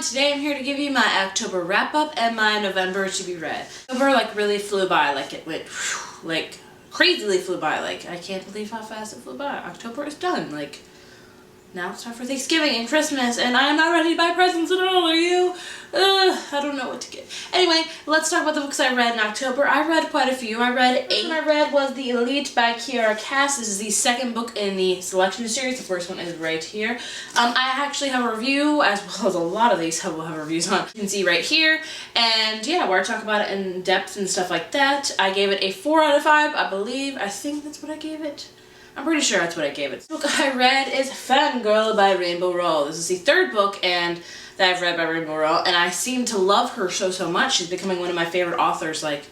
everyone, today I'm here to give you my October wrap up and my November to be read. October like really flew by, like it went like crazily flew by, like I can't believe how fast it flew by. October is done, like now it's time for Thanksgiving and Christmas and I am not ready to buy presents at all, are you? I don't know what to get. Anyway, let's talk about the books I read in October. I read quite a few. I read 8. One I read was The Elite by Kiara Cass. This is the second book in the selection series. The first one is right here. I actually have a review, as well as a lot of these will have reviews on. You can see right here. And yeah, where I talk about it in depth and stuff like that. I gave it a 4 out of 5, I believe. I think that's what I gave it. I'm pretty sure that's what I gave it. The book I read is Fangirl by Rainbow Rowell. This is the third book and that I've read by Rainbow Rowell, and I seem to love her so much. She's becoming one of my favorite authors, like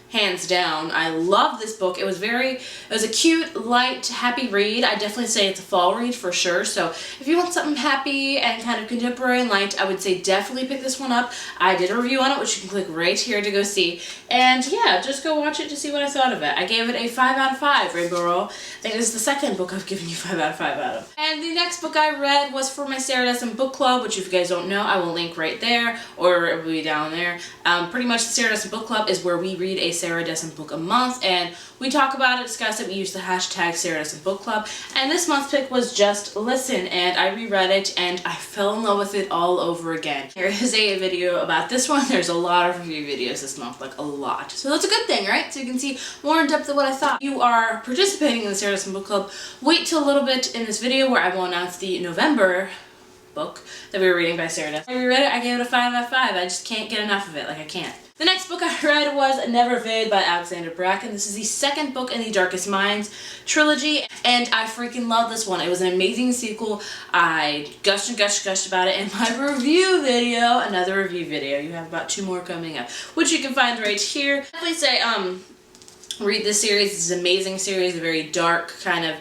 hands down. I love this book. It was a cute, light, happy read. I definitely say it's a fall read for sure. So if you want something happy and kind of contemporary and light, I would say definitely pick this one up. I did a review on it, which you can click right here to go see. And yeah, just go watch it to see what I thought of it. I gave it a 5 out of 5, Rainbow Rowell. I think this is the second book I've given you 5 out of 5 out of. And the next book I read was for my Sarah Dessen book club, which if you guys don't know, I will link right there, or it will be down there. Pretty much the Sarah Dessen book club is where we read a Sarah Dessen book a month, and we talk about it, discuss it, we use the hashtag Sarah Dessen book club, and this month's pick was Just Listen, and I reread it, and I fell in love with it all over again. There is a video about this one. There's a lot of review videos this month, like a lot. So that's a good thing, right? So you can see more in depth of what I thought. If you are participating in the Sarah Dessen book club, wait till a little bit in this video where I will announce the November book that we were reading by Sarah Dessen. I reread it, I gave it a 5 out of 5. I just can't get enough of it, like I can't. The next book I read was Never Fade by Alexandra Bracken. This is the second book in the Darkest Minds trilogy, and I freaking love this one. It was an amazing sequel. I gushed and gushed about it in my review video. Another review video. You have about 2 more coming up, which you can find right here. Definitely say, read this series. This is an amazing series, a very dark kind of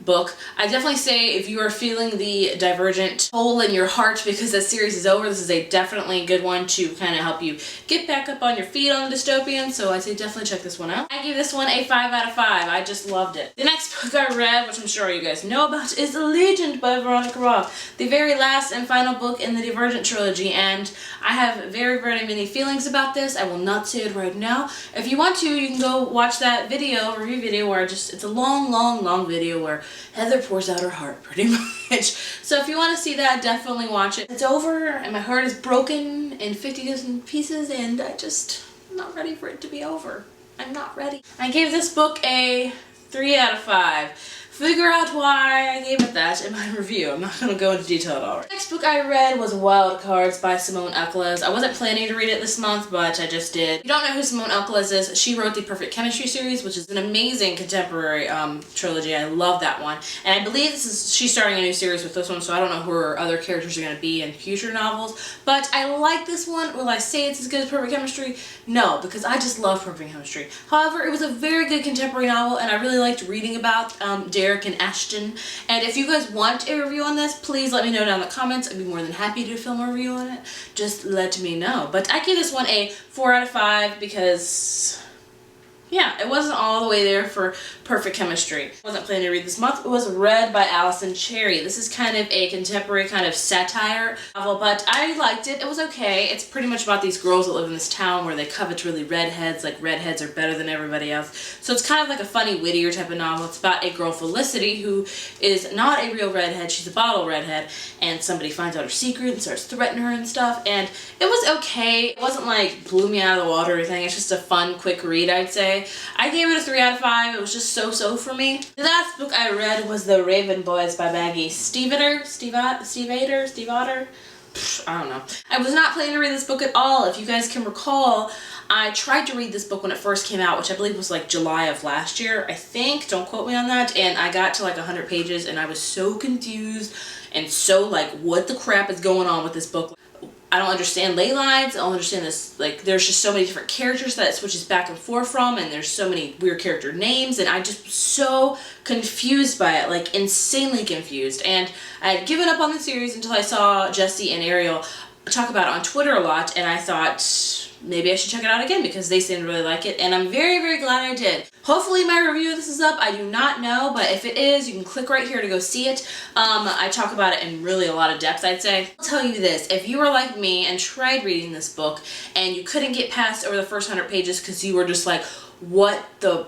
book. I definitely say if you are feeling the divergent hole in your heart because that series is over, this is a definitely good one to kind of help you get back up on your feet on the dystopian, so I say definitely check this one out. I give this one a 5 out of 5. I just loved it. The next book I read, which I'm sure you guys know about, is Allegiant by Veronica Roth, the very last and final book in the Divergent trilogy, and I have very many feelings about this. I will not say it right now. If you want to, you can go watch that video, review video, where it's a long video where Heather pours out her heart, pretty much. So if you want to see that, definitely watch it. It's over, and my heart is broken in 50 different pieces, and I'm not ready for it to be over. I'm not ready. I gave this book a 3 out of 5. Figure out why I gave it that in my review. I'm not going to go into detail at all. The next book I read was Wild Cards by Simone Eccles. I wasn't planning to read it this month, but I just did. If you don't know who Simone Eccles is, she wrote the Perfect Chemistry series, which is an amazing contemporary trilogy. I love that one. And I believe she's starting a new series with this one, so I don't know who her other characters are going to be in future novels. But I like this one. Will I say it's as good as Perfect Chemistry? No, because I just love Perfect Chemistry. However, it was a very good contemporary novel, and I really liked reading about Derek and Ashton. And if you guys want a review on this, please let me know down in the comments. I'd be more than happy to film a review on it. Just let me know. But I give this one a 4 out of 5 because, yeah, it wasn't all the way there for Perfect Chemistry. I wasn't planning to read this month. It was read by Allison Cherry. This is kind of a contemporary kind of satire novel, but I liked it. It was okay. It's pretty much about these girls that live in this town where they covet really redheads, like redheads are better than everybody else. So it's kind of like a funny, wittier type of novel. It's about a girl, Felicity, who is not a real redhead. She's a bottle redhead, and somebody finds out her secret and starts threatening her and stuff, and it was okay. It wasn't like blew me out of the water or anything. It's just a fun, quick read, I'd say. I gave it a 3 out of 5. It was just so for me. The last book I read was The Raven Boys by Maggie Stiefvater. I don't know. I was not planning to read this book at all. If you guys can recall, I tried to read this book when it first came out, which I believe was like July of last year, I think. Don't quote me on that. And I got to like 100 pages and I was so confused and so like, what the crap is going on with this book? I don't understand ley lines. I don't understand this. Like, there's just so many different characters that it switches back and forth from, and there's so many weird character names, and I just was so confused by it, like insanely confused. And I had given up on the series until I saw Jesse and Ariel talk about it on Twitter a lot, and I thought, maybe I should check it out again because they seem to really like it, and I'm very, very glad I did. Hopefully my review of this is up. I do not know, but if it is, you can click right here to go see it. I talk about it in really a lot of depth, I'd say. I'll tell you this, if you were like me and tried reading this book and you couldn't get past over the first 100 pages because you were just like, what the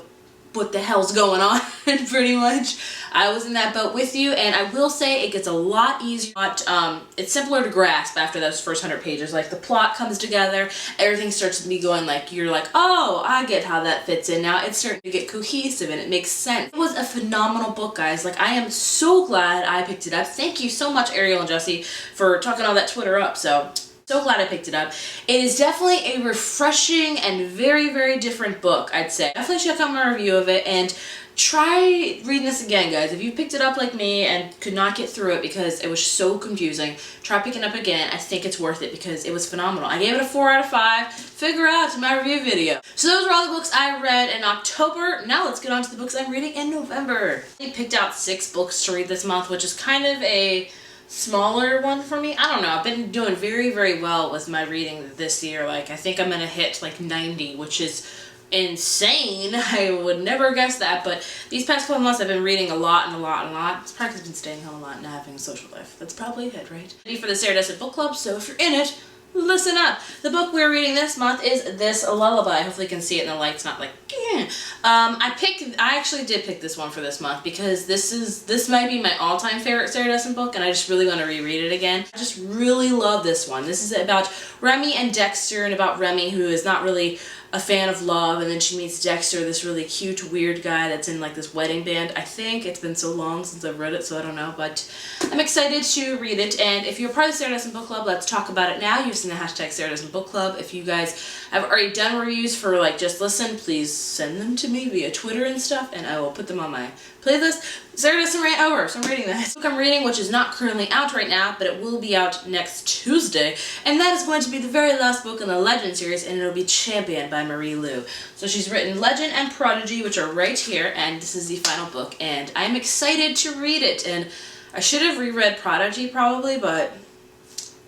hell's going on, pretty much. I was in that boat with you, and I will say it gets a lot easier. It's simpler to grasp after those first 100 pages. Like, the plot comes together, everything starts to be going like, you're like, oh, I get how that fits in now. It's starting to get cohesive and it makes sense. It was a phenomenal book, guys. Like, I am so glad I picked it up. Thank you so much, Ariel and Jesse, for talking all that Twitter up. So glad I picked it up. It is definitely a refreshing and very, very different book, I'd say. Definitely check out my review of it and try reading this again, guys. If you picked it up like me and could not get through it because it was so confusing, try picking it up again. I think it's worth it because it was phenomenal. I gave it a 4 out of 5. Figure out my review video. So those are all the books I read in October. Now let's get on to the books I'm reading in November. I picked out 6 books to read this month, which is kind of a smaller one for me. I don't know. I've been doing very, very well with my reading this year. Like, I think I'm gonna hit like 90, which is insane. I would never guess that, but these past couple months I've been reading a lot and a lot and a lot. It's probably 'cause I've been staying home a lot and not having a social life. That's probably it, right? Ready for the Sarah Descent Book Club, so if you're in it, listen up. The book we're reading this month is This Lullaby. Hopefully you can see it in the light's not like, yeah. I actually did pick this one for this month because this might be my all-time favorite Sarah Descent book, and I just really want to reread it again. I just really love this one. This is about Remy and Dexter, and about Remy, who is not really a fan of love, and then she meets Dexter, this really cute, weird guy that's in like this wedding band. I think it's been so long since I've read it, so I don't know, but I'm excited to read it. And if you're part of the Sarah Descent Book Club, let's talk about it now using the hashtag Sarah Descent Book Club. If you guys have already done reviews for like Just Listen, please send them to me via Twitter and stuff, and I will put them on my playlist. Sarah Descent Rant over, so I'm reading this. The book I'm reading, which is not currently out right now, but it will be out next Tuesday, and that is going to be the very last book in the Legend series, and it'll be Champion by Marie Lu. So she's written Legend and Prodigy, which are right here, and this is the final book, and I'm excited to read it. And I should have reread Prodigy probably, but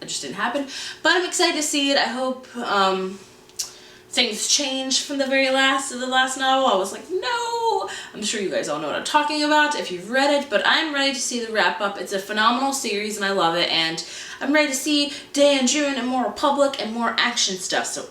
it just didn't happen. But I'm excited to see it. I hope things changed from the very last of the last novel. I was like, no! I'm sure you guys all know what I'm talking about if you've read it, but I'm ready to see the wrap-up. It's a phenomenal series, and I love it, and I'm ready to see Day and June and more Republic and more action stuff, so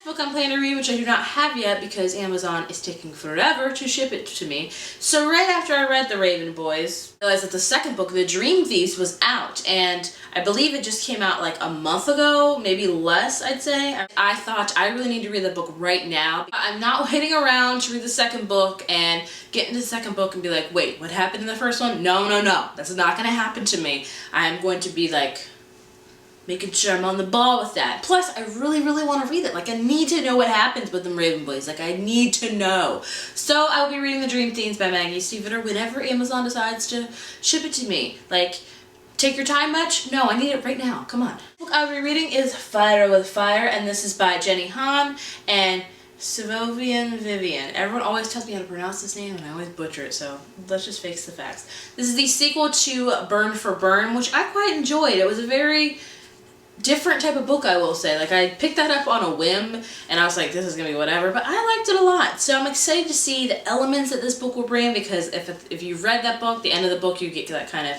book I'm planning to read, which I do not have yet because Amazon is taking forever to ship it to me. So right after I read The Raven Boys, I realized that the second book, The Dream Thieves, was out, and I believe it just came out like a month ago, maybe less, I'd say. I thought I really need to read the book right now. I'm not waiting around to read the second book and get into the second book and be like, wait, what happened in the first one? No, no, no. That's not going to happen to me. I'm going to be like, making sure I'm on the ball with that. Plus, I really, really want to read it. Like, I need to know what happens with them Raven Boys. Like, I need to know. So, I will be reading The Dream Thieves by Maggie Stiefvater whenever Amazon decides to ship it to me. Like, take your time much? No, I need it right now. Come on. The book I'll be reading is Fire with Fire, and this is by Jenny Han and Sylvian Vivian. Everyone always tells me how to pronounce this name, and I always butcher it, so let's just face the facts. This is the sequel to Burn for Burn, which I quite enjoyed. It was a very different type of book, I will say. Like, I picked that up on a whim, and I was like, this is gonna be whatever, but I liked it a lot. So I'm excited to see the elements that this book will bring, because if you've read that book, the end of the book, you get that kind of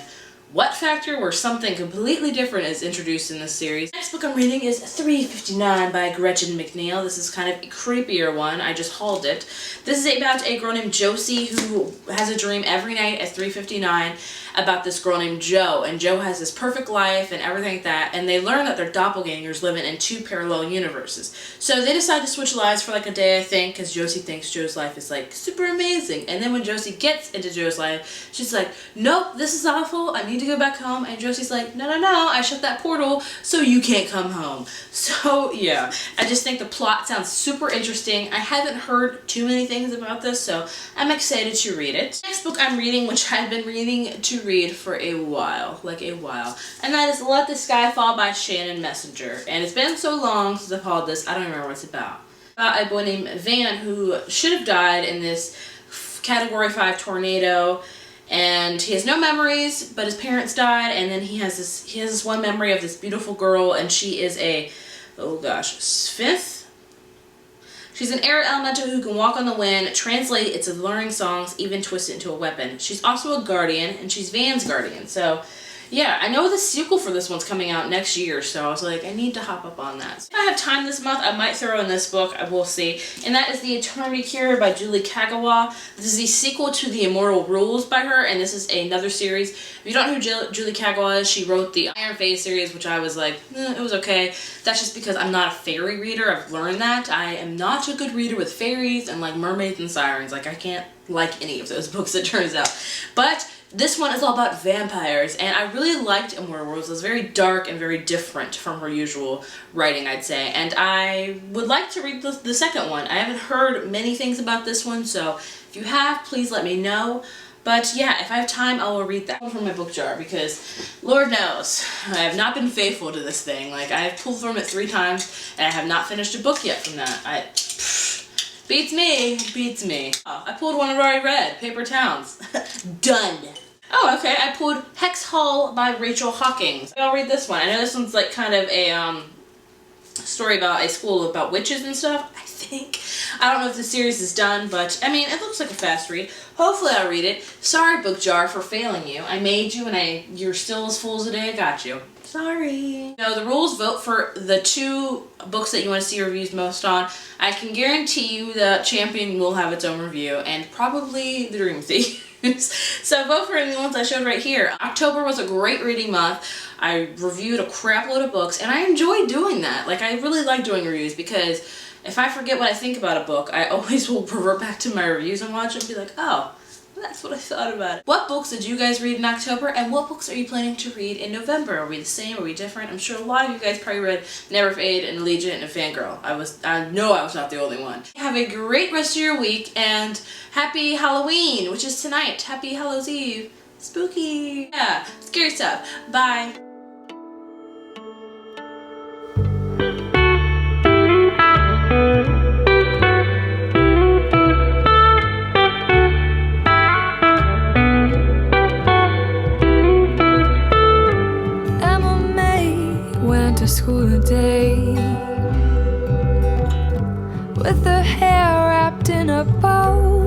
what factor where something completely different is introduced in this series. Next book I'm reading is 359 by Gretchen McNeil. This is kind of a creepier one. I just hauled it. This is about a girl named Josie who has a dream every night at 3:59 about this girl named Jo, and Jo has this perfect life and everything like that, and they learn that they're doppelgangers living in 2 parallel universes. So they decide to switch lives for like a day, I think, because Josie thinks Jo's life is like super amazing. And then when Josie gets into Jo's life, she's like, nope, this is awful, I need to go back home. And Josie's like, no, no, no, I shut that portal so you can't come home. So yeah, I just think the plot sounds super interesting. I haven't heard too many things about this, so I'm excited to read it. Next book I'm reading, which I've been reading to read for a while, and that is Let the Sky Fall by Shannon Messenger. And it's been so long since I've hauled this, I don't remember what it's about. About a boy named Van who should have died in this Category 5 tornado, and he has no memories, but his parents died, and then he has this one memory of this beautiful girl, and she is a oh gosh, 5th. She's an air elemental who can walk on the wind, translate its alluring songs, even twist it into a weapon. She's also a guardian, and she's Van's guardian. So, yeah, I know the sequel for this one's coming out next year, so I was like, I need to hop up on that. If I have time this month, I might throw in this book, I will see. And that is The Eternity Cure by Julie Kagawa. This is the sequel to The Immortal Rules by her, and this is another series. If you don't know who Julie Kagawa is, she wrote the Iron Phase series, which I was like, it was okay. That's just because I'm not a fairy reader. I've learned that. I am not a good reader with fairies and like mermaids and sirens. Like, I can't like any of those books, it turns out. But this one is all about vampires, and I really liked Immortal Rules. It was very dark and very different from her usual writing, I'd say. And I would like to read the second one. I haven't heard many things about this one, so if you have, please let me know. But yeah, if I have time, I will read that one from my book jar, because Lord knows, I have not been faithful to this thing. Like, I have pulled from it 3 times, and I have not finished a book yet from that. Beats me, beats me. Oh, I pulled one I've already read, Paper Towns. Done. Oh, okay, I pulled Hex Hall by Rachel Hawkins. I'll read this one. I know this one's like kind of a story about a school about witches and stuff, I think. I don't know if the series is done, but I mean, it looks like a fast read. Hopefully I'll read it. Sorry, book jar, for failing you. I made you and you're still as full as a day I got you. Sorry. No, the rules vote for the 2 books that you want to see reviews most on. I can guarantee you that Champion will have its own review, and probably The Dream Thief. So vote for any of the ones I showed right here. October was a great reading month. I reviewed a crap load of books, and I enjoy doing that. Like, I really like doing reviews, because if I forget what I think about a book, I always will revert back to my reviews and watch it and be like, oh, that's what I thought about it. What books did you guys read in October, and what books are you planning to read in November? Are we the same? Are we different? I'm sure a lot of you guys probably read Never Fade and Allegiant and Fangirl. I know I was not the only one. Have a great rest of your week, and happy Halloween, which is tonight. Happy Hallows Eve. Spooky. Yeah, scary stuff. Bye. School day with her hair wrapped in a bow.